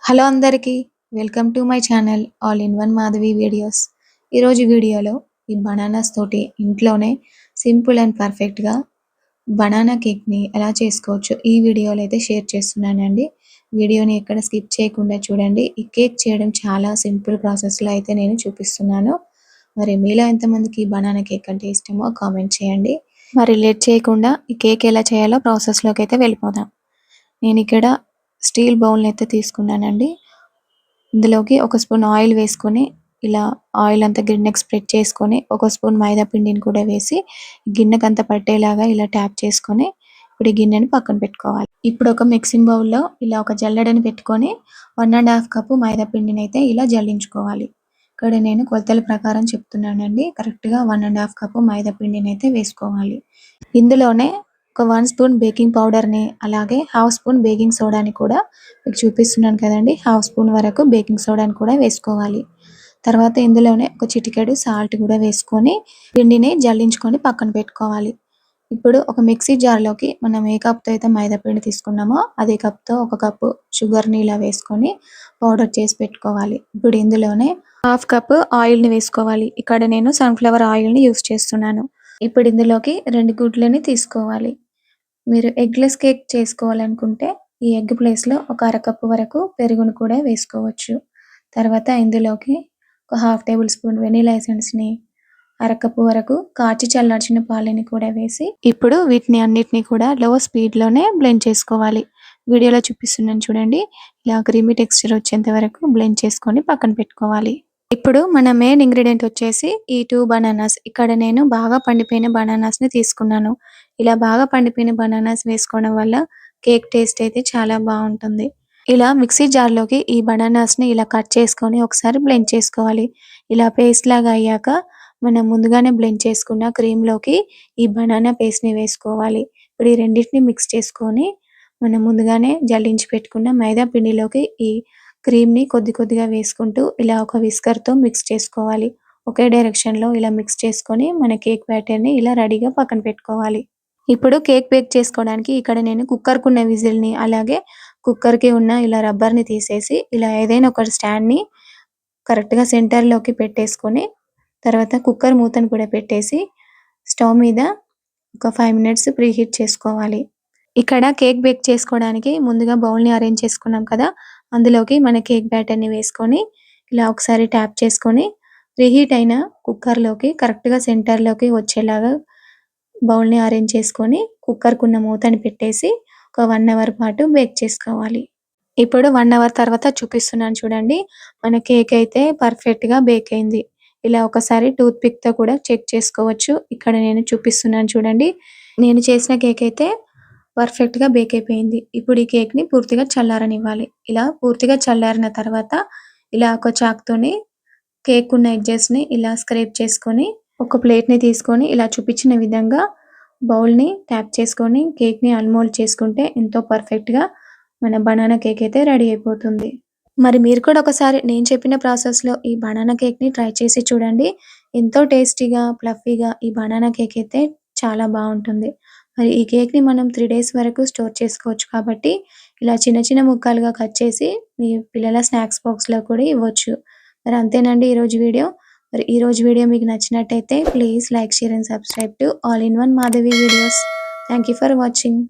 Hello అందరికీ welcome to my channel all in one Madhavi videos. ఈరోజు వీడియోలో ఈ బనానాస్ తోటి ఇంట్లోనే సింపుల్ అండ్ పర్ఫెక్ట్గా బనానా కేక్ని ఎలా చేసుకోవచ్చు ఈ వీడియోలో అయితే షేర్ చేస్తున్నానండి. వీడియోని ఎక్కడ స్కిప్ చేయకుండా చూడండి. ఈ కేక్ చేయడం చాలా సింపుల్ ప్రాసెస్లో అయితే నేను చూపిస్తున్నాను. మరి మీలో ఎంతమందికి ఈ బనానా కేక్ అంటే ఇష్టమో కామెంట్ చేయండి. మరి లేట్ చేయకుండా ఈ కేక్ ఎలా చేయాలో ప్రాసెస్లోకి అయితే వెళ్ళిపోదాం. నేను ఇక్కడ స్టీల్ బౌల్ని అయితే తీసుకున్నానండి. ఇందులోకి ఒక స్పూన్ ఆయిల్ వేసుకొని ఇలా ఆయిల్ అంతా గిన్నెకి స్ప్రెడ్ చేసుకొని ఒక స్పూన్ మైదా పిండిని కూడా వేసి గిన్నెకి అంతా పట్టేలాగా ఇలా ట్యాప్ చేసుకొని ఇప్పుడు ఈ గిన్నెని పక్కన పెట్టుకోవాలి. ఇప్పుడు ఒక మిక్సింగ్ బౌల్లో ఇలా ఒక జల్లెడని పెట్టుకొని 1.5 కప్పు మైదా పిండిని అయితే ఇలా జల్లించుకోవాలి. ఇక్కడ నేను కొలతల ప్రకారం చెప్తున్నానండి. కరెక్ట్గా 1.5 కప్పు మైదా పిండిని అయితే వేసుకోవాలి. ఇందులోనే ఒక 1 స్పూన్ బేకింగ్ పౌడర్ని అలాగే హాఫ్ స్పూన్ బేకింగ్ సోడాని కూడా మీకు చూపిస్తున్నాను కదండి, హాఫ్ స్పూన్ వరకు బేకింగ్ సోడాని కూడా వేసుకోవాలి. తర్వాత ఇందులోనే ఒక చిటికెడు సాల్ట్ కూడా వేసుకొని పిండిని జల్లించుకొని పక్కన పెట్టుకోవాలి. ఇప్పుడు ఒక మిక్సీ జార్లోకి మనం ఏ కప్తో అయితే మైదా పిండి తీసుకున్నామో అదే కప్తో ఒక కప్పు షుగర్ని ఇలా వేసుకొని పౌడర్ చేసి పెట్టుకోవాలి. ఇప్పుడు ఇందులోనే హాఫ్ కప్ ఆయిల్ని వేసుకోవాలి. ఇక్కడ నేను సన్ఫ్లవర్ ఆయిల్ని యూస్ చేస్తున్నాను. ఇప్పుడు ఇందులోకి 2 గుడ్లని తీసుకోవాలి. మీరు ఎగ్లెస్ కేక్ చేసుకోవాలనుకుంటే ఈ ఎగ్ ప్లేస్లో ఒక అరకప్పు వరకు పెరుగును కూడా వేసుకోవచ్చు. తర్వాత ఇందులోకి ఒక హాఫ్ టేబుల్ స్పూన్ వెనీలా ఎసెన్స్ని, అరకప్పు వరకు కాచి చల్లార్చిన పాలని కూడా వేసి ఇప్పుడు వీటిని అన్నిటిని కూడా లో స్పీడ్లోనే బ్లెండ్ చేసుకోవాలి. వీడియోలో చూపిస్తున్నాను చూడండి, ఇలా క్రీమీ టెక్స్చర్ వచ్చేంత వరకు బ్లెండ్ చేసుకొని పక్కన పెట్టుకోవాలి. ఇప్పుడు మన మెయిన్ ఇంగ్రీడియంట్ వచ్చేసి ఈ 2 బనానాస్. ఇక్కడ నేను బాగా పండిపోయిన బనానాస్ని తీసుకున్నాను. ఇలా బాగా పండిపోయిన బనానాస్ వేసుకోవడం వల్ల కేక్ టేస్ట్ అయితే చాలా బాగుంటుంది. ఇలా మిక్సీ జార్లోకి ఈ బనానాస్ని ఇలా కట్ చేసుకొని ఒకసారి బ్లెండ్ చేసుకోవాలి. ఇలా పేస్ట్ లాగా అయ్యాక మనం ముందుగానే బ్లెండ్ చేసుకున్న క్రీమ్లోకి ఈ బనానా పేస్ట్ని వేసుకోవాలి. ఇప్పుడు ఈ రెండింటిని మిక్స్ చేసుకొని మనం ముందుగానే జల్లించి పెట్టుకున్న మైదా పిండిలోకి ఈ క్రీమ్ని కొద్ది కొద్దిగా వేసుకుంటూ ఇలా ఒక విస్కర్తో మిక్స్ చేసుకోవాలి. ఒకే డైరెక్షన్లో ఇలా మిక్స్ చేసుకొని మన కేక్ బ్యాటర్ని ఇలా రెడీగా పక్కన పెట్టుకోవాలి. ఇప్పుడు కేక్ బేక్ చేసుకోవడానికి ఇక్కడ నేను కుక్కర్కి ఉన్న విజిల్ని అలాగే కుక్కర్కి ఉన్న ఇలా రబ్బర్ని తీసేసి ఇలా ఏదైనా ఒక స్టాండ్ని కరెక్ట్గా సెంటర్లోకి పెట్టేసుకొని తర్వాత కుక్కర్ మూతను కూడా పెట్టేసి స్టవ్ మీద ఒక 5 మినిట్స్ ప్రీహీట్ చేసుకోవాలి. ఇక్కడ కేక్ బేక్ చేసుకోవడానికి ముందుగా బౌల్ని అరేంజ్ చేసుకున్నాం కదా, అందులోకి మన కేక్ బ్యాటర్ని వేసుకొని ఇలా ఒకసారి ట్యాప్ చేసుకొని ప్రీహీట్ అయిన కుక్కర్లోకి కరెక్ట్గా సెంటర్లోకి వచ్చేలాగా బౌల్ని అరేంజ్ చేసుకొని కుక్కర్కి ఉన్న మూతని పెట్టేసి ఒక 1 అవర్ పాటు బేక్ చేసుకోవాలి. ఇప్పుడు 1 అవర్ తర్వాత చూపిస్తున్నాను చూడండి, మన కేక్ అయితే పర్ఫెక్ట్గా బేక్ అయింది. ఇలా ఒకసారి టూత్ పిక్తో కూడా చెక్ చేసుకోవచ్చు. ఇక్కడ నేను చూపిస్తున్నాను చూడండి, నేను చేసిన కేక్ అయితే పర్ఫెక్ట్గా బేక్ అయిపోయింది. ఇప్పుడు ఈ కేక్ని పూర్తిగా చల్లారనివ్వాలి. ఇలా పూర్తిగా చల్లారిన తర్వాత ఇలా ఒక చాక్తోని కేక్ ఉన్న ఎడ్జెస్ని ఇలా స్క్రేప్ చేసుకొని ఒక ప్లేట్ని తీసుకొని ఇలా చూపించిన విధంగా బౌల్ని ట్యాప్ చేసుకొని కేక్ని అన్మోల్డ్ చేసుకుంటే ఎంతో పర్ఫెక్ట్గా మన బనానా కేక్ అయితే రెడీ అయిపోతుంది. మరి మీరు కూడా ఒకసారి నేను చెప్పిన ప్రాసెస్లో ఈ బనానా కేక్ని ట్రై చేసి చూడండి. ఎంతో టేస్టీగా ఫ్లఫీగా ఈ బనానా కేక్ అయితే చాలా బాగుంటుంది. మరి ఈ కేక్ని మనం 3 డేస్ వరకు స్టోర్ చేసుకోవచ్చు కాబట్టి ఇలా చిన్న చిన్న ముక్కలుగా కట్ చేసి మీ పిల్లల స్నాక్స్ బాక్స్లో కూడా ఇవ్వచ్చు. మరి అంతేనండి ఈరోజు వీడియో. మరి ఈరోజు వీడియో మీకు నచ్చినట్టయితే please like, share and subscribe to all in one Madhavi videos. Thank you for watching.